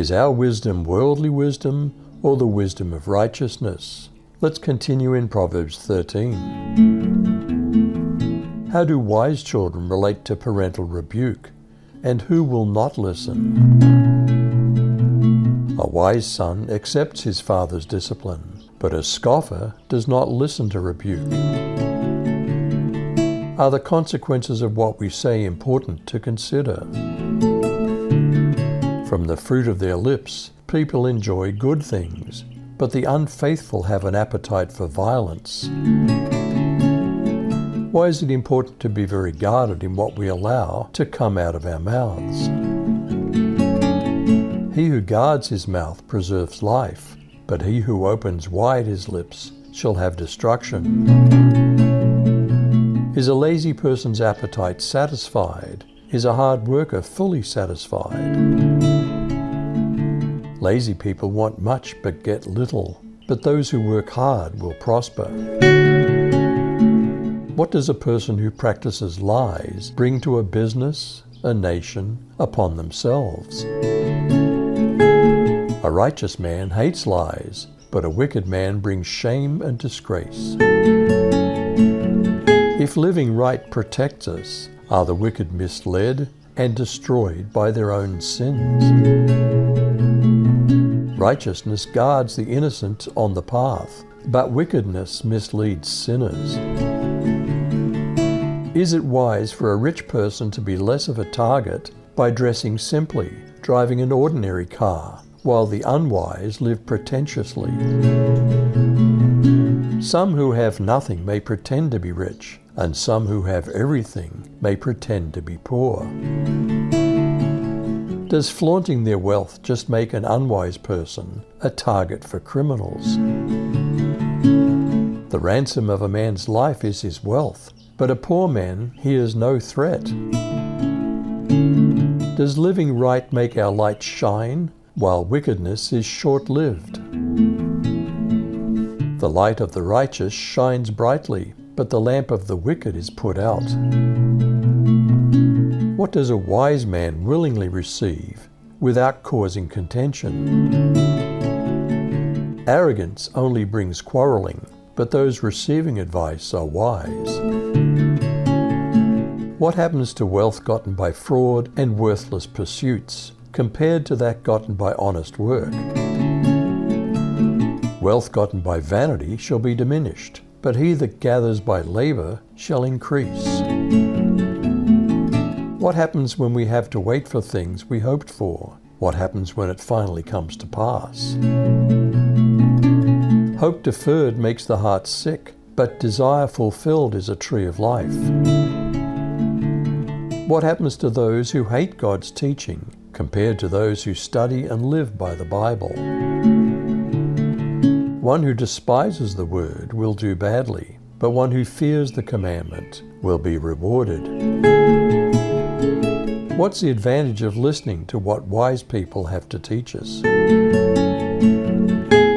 Is our wisdom worldly wisdom or the wisdom of righteousness? Let's continue in Proverbs 13. How do wise children relate to parental rebuke, and who will not listen? A wise son accepts his father's discipline, but a scoffer does not listen to rebuke. Are the consequences of what we say important to consider? From the fruit of their lips, people enjoy good things, but the unfaithful have an appetite for violence. Why is it important to be very guarded in what we allow to come out of our mouths? He who guards his mouth preserves life, but he who opens wide his lips shall have destruction. Is a lazy person's appetite satisfied? Is a hard worker fully satisfied? Lazy people want much but get little, but those who work hard will prosper. What does a person who practices lies bring to a business, a nation, upon themselves? A righteous man hates lies, but a wicked man brings shame and disgrace. If living right protects us, are the wicked misled and destroyed by their own sins? Righteousness guards the innocent on the path, but wickedness misleads sinners. Is it wise for a rich person to be less of a target by dressing simply, driving an ordinary car, while the unwise live pretentiously? Some who have nothing may pretend to be rich, and some who have everything may pretend to be poor. Does flaunting their wealth just make an unwise person a target for criminals? The ransom of a man's life is his wealth, but a poor man hears no threat. Does living right make our light shine, while wickedness is short-lived? The light of the righteous shines brightly, but the lamp of the wicked is put out. What does a wise man willingly receive without causing contention? Arrogance only brings quarreling, but those receiving advice are wise. What happens to wealth gotten by fraud and worthless pursuits compared to that gotten by honest work? Wealth gotten by vanity shall be diminished, but he that gathers by labor shall increase. What happens when we have to wait for things we hoped for? What happens when it finally comes to pass? Hope deferred makes the heart sick, but desire fulfilled is a tree of life. What happens to those who hate God's teaching compared to those who study and live by the Bible? One who despises the word will do badly, but one who fears the commandment will be rewarded. What's the advantage of listening to what wise people have to teach us?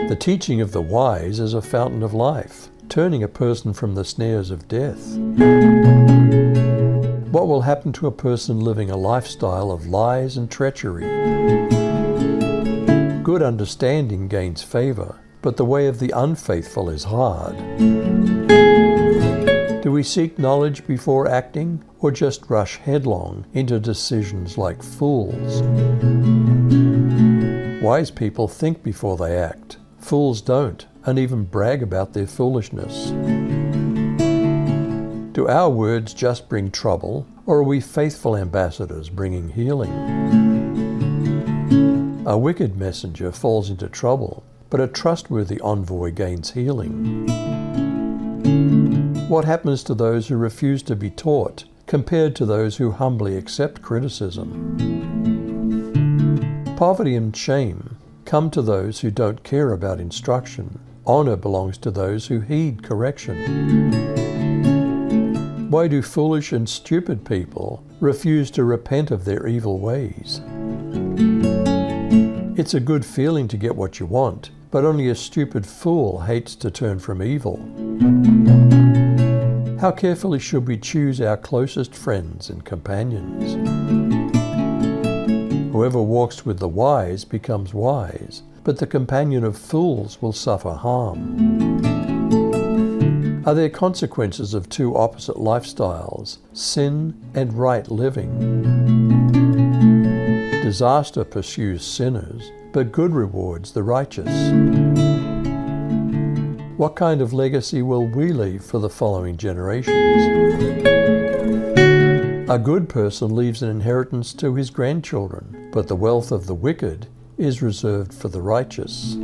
The teaching of the wise is a fountain of life, turning a person from the snares of death. What will happen to a person living a lifestyle of lies and treachery? Good understanding gains favor, but the way of the unfaithful is hard. Do we seek knowledge before acting, or just rush headlong into decisions like fools? Wise people think before they act. Fools don't, and even brag about their foolishness. Do our words just bring trouble, or are we faithful ambassadors bringing healing? A wicked messenger falls into trouble, but a trustworthy envoy gains healing. What happens to those who refuse to be taught compared to those who humbly accept criticism? Poverty and shame come to those who don't care about instruction. Honor belongs to those who heed correction. Why do foolish and stupid people refuse to repent of their evil ways? It's a good feeling to get what you want, but only a stupid fool hates to turn from evil. How carefully should we choose our closest friends and companions? Whoever walks with the wise becomes wise, but the companion of fools will suffer harm. Are there consequences of two opposite lifestyles, sin and right living? Disaster pursues sinners, but good rewards the righteous. What kind of legacy will we leave for the following generations? A good person leaves an inheritance to his grandchildren, but the wealth of the wicked is reserved for the righteous.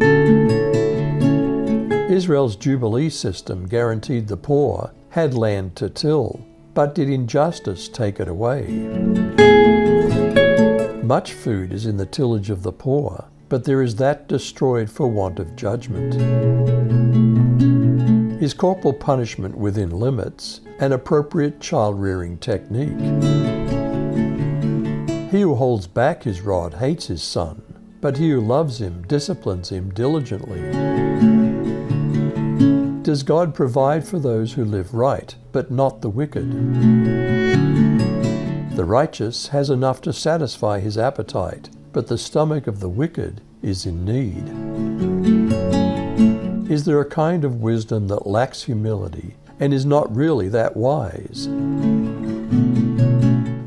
Israel's Jubilee system guaranteed the poor had land to till, but did injustice take it away? Much food is in the tillage of the poor, but there is that destroyed for want of judgment. Is corporal punishment within limits an appropriate child-rearing technique? He who holds back his rod hates his son, but he who loves him disciplines him diligently. Does God provide for those who live right, but not the wicked? The righteous has enough to satisfy his appetite, but the stomach of the wicked is in need. Is there a kind of wisdom that lacks humility and is not really that wise?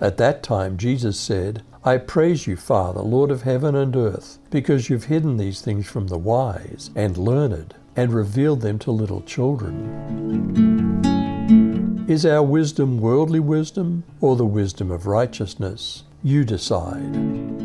At that time Jesus said, I praise you, Father, Lord of heaven and earth, because you've hidden these things from the wise and learned and revealed them to little children. Is our wisdom worldly wisdom or the wisdom of righteousness? You decide.